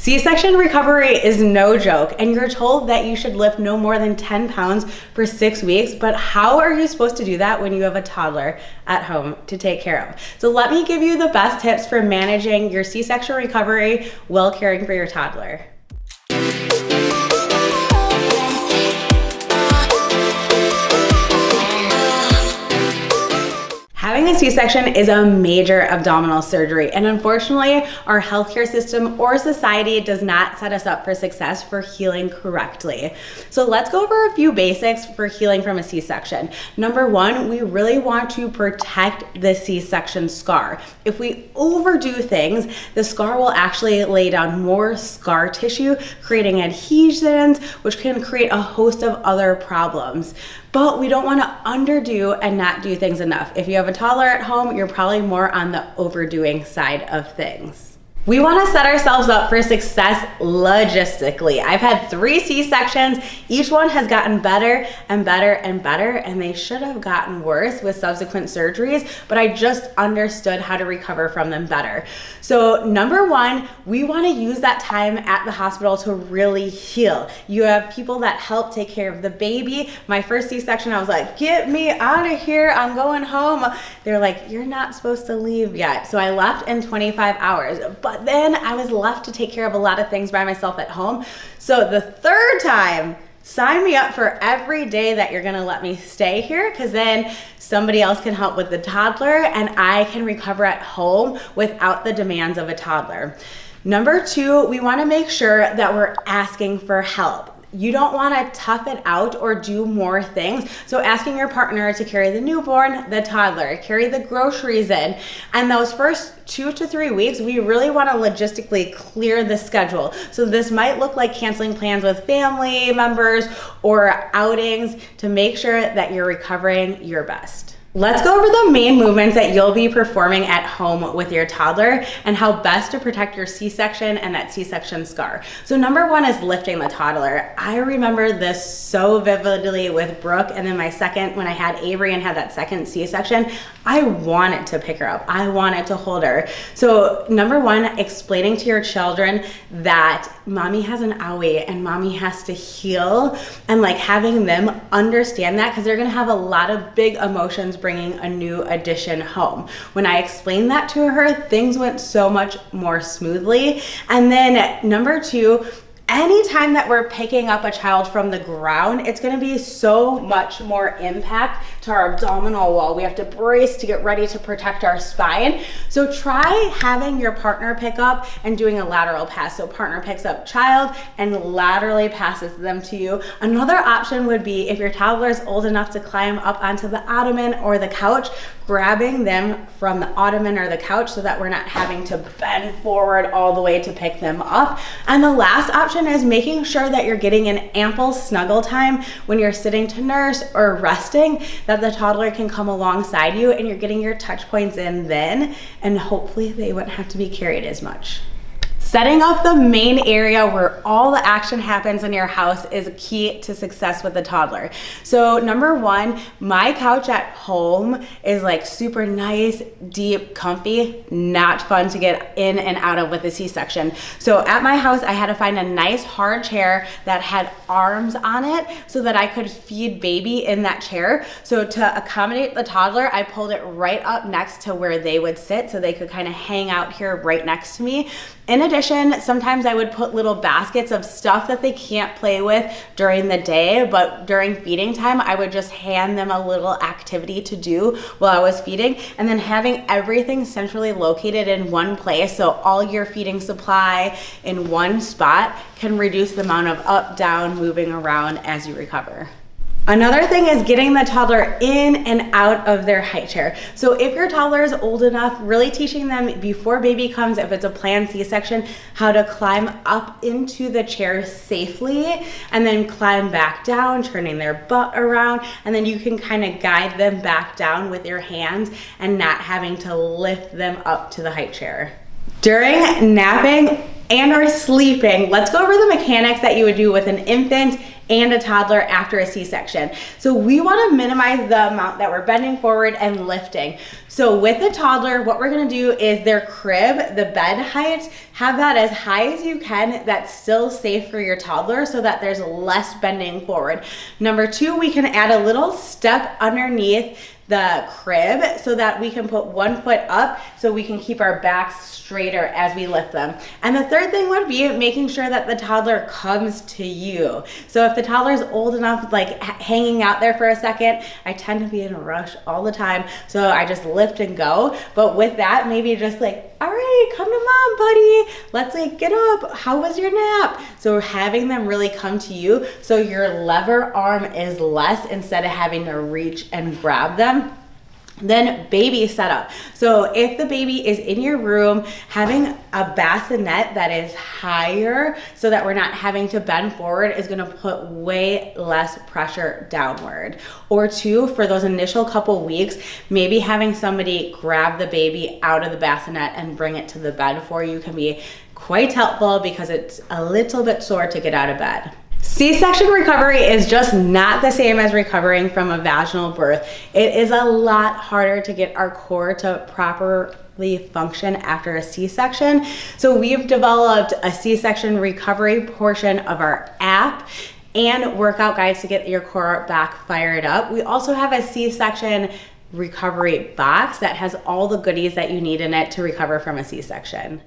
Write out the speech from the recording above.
C-section recovery is no joke, and you're told that you should lift no more than 10 pounds for 6 weeks, but how are you supposed to do that when you have a toddler at home to take care of? So let me give you the best tips for managing your C-section recovery while caring for your toddler. Having a C-section is a major abdominal surgery, and unfortunately, our healthcare system or society does not set us up for success for healing correctly. So let's go over a few basics for healing from a C-section. Number one, we really want to protect the C-section scar. If we overdo things, the scar will actually lay down more scar tissue, creating adhesions, which can create a host of other problems. But we don't want to underdo and not do things enough. If you have a toddler at home, you're probably more on the overdoing side of things. We want to set ourselves up for success logistically. I've had 3 C-sections. Each one has gotten better and better and better, and they should have gotten worse with subsequent surgeries, but I just understood how to recover from them better. So number one, we want to use that time at the hospital to really heal. You have people that help take care of the baby. My first C-section, I was like, get me out of here, I'm going home. They're like, you're not supposed to leave yet. So I left in 25 hours. But then I was left to take care of a lot of things by myself at home. So the third time, sign me up for every day that you're gonna let me stay here, because then somebody else can help with the toddler and I can recover at home without the demands of a toddler. Number two, we wanna make sure that we're asking for help. You don't want to tough it out or do more things. So asking your partner to carry the newborn, the toddler, carry the groceries in. And those first 2 to 3 weeks, we really want to logistically clear the schedule. So this might look like canceling plans with family members or outings to make sure that you're recovering your best. Let's go over the main movements that you'll be performing at home with your toddler and how best to protect your C-section and that C-section scar. So number one is lifting the toddler. I remember this so vividly with Brooke, and then my second, when I had Avery and had that second C-section, I wanted to pick her up. I wanted to hold her. So number one, explaining to your children that mommy has an owie and mommy has to heal, and like having them understand that, because they're gonna have a lot of big emotions bringing a new addition home. When I explained that to her, things went so much more smoothly. And then number two, anytime that we're picking up a child from the ground, it's gonna be so much more impact to our abdominal wall. We have to brace to get ready to protect our spine. So try having your partner pick up and doing a lateral pass. So partner picks up child and laterally passes them to you. Another option would be, if your toddler is old enough to climb up onto the ottoman or the couch, grabbing them from the ottoman or the couch so that we're not having to bend forward all the way to pick them up. And the last option is making sure that you're getting an ample snuggle time when you're sitting to nurse or resting, that the toddler can come alongside you and you're getting your touch points in then, and hopefully they wouldn't have to be carried as much. Setting up the main area where all the action happens in your house is key to success with a toddler. So number one, my couch at home is like super nice, deep, comfy, not fun to get in and out of with a C-section. So at my house, I had to find a nice hard chair that had arms on it so that I could feed baby in that chair. So to accommodate the toddler, I pulled it right up next to where they would sit so they could kind of hang out here right next to me. In addition, sometimes I would put little baskets of stuff that they can't play with during the day, but during feeding time, I would just hand them a little activity to do while I was feeding, and then having everything centrally located in one place, so all your feeding supply in one spot, can reduce the amount of up, down, moving around as you recover. Another thing is getting the toddler in and out of their high chair. So if your toddler is old enough, really teaching them before baby comes, if it's a planned C-section, how to climb up into the chair safely and then climb back down, turning their butt around, and then you can kind of guide them back down with your hands and not having to lift them up to the high chair. During napping, and are sleeping, let's go over the mechanics that you would do with an infant and a toddler after a C-section. So we want to minimize the amount that we're bending forward and lifting. So with a toddler, what we're going to do is their crib, the bed height, have that as high as you can. That's still safe for your toddler so that there's less bending forward. Number two, we can add a little step underneath the crib so that we can put one foot up so we can keep our backs straighter as we lift them. And the third thing would be making sure that the toddler comes to you. So if the toddler is old enough, like hanging out there for a second, I tend to be in a rush all the time, so I just lift and go. But with that, maybe just like, all right, come to mom, buddy. Let's like get up. How was your nap? So having them really come to you so your lever arm is less instead of having to reach and grab them. Then baby setup. So if the baby is in your room, having a bassinet that is higher so that we're not having to bend forward is gonna put way less pressure downward. Or two, for those initial couple weeks, maybe having somebody grab the baby out of the bassinet and bring it to the bed for you can be quite helpful because it's a little bit sore to get out of bed. C-section recovery is just not the same as recovering from a vaginal birth. It is a lot harder to get our core to properly function after a C-section. So we've developed a C-section recovery portion of our app and workout guides to get your core back fired up. We also have a C-section recovery box that has all the goodies that you need in it to recover from a C-section.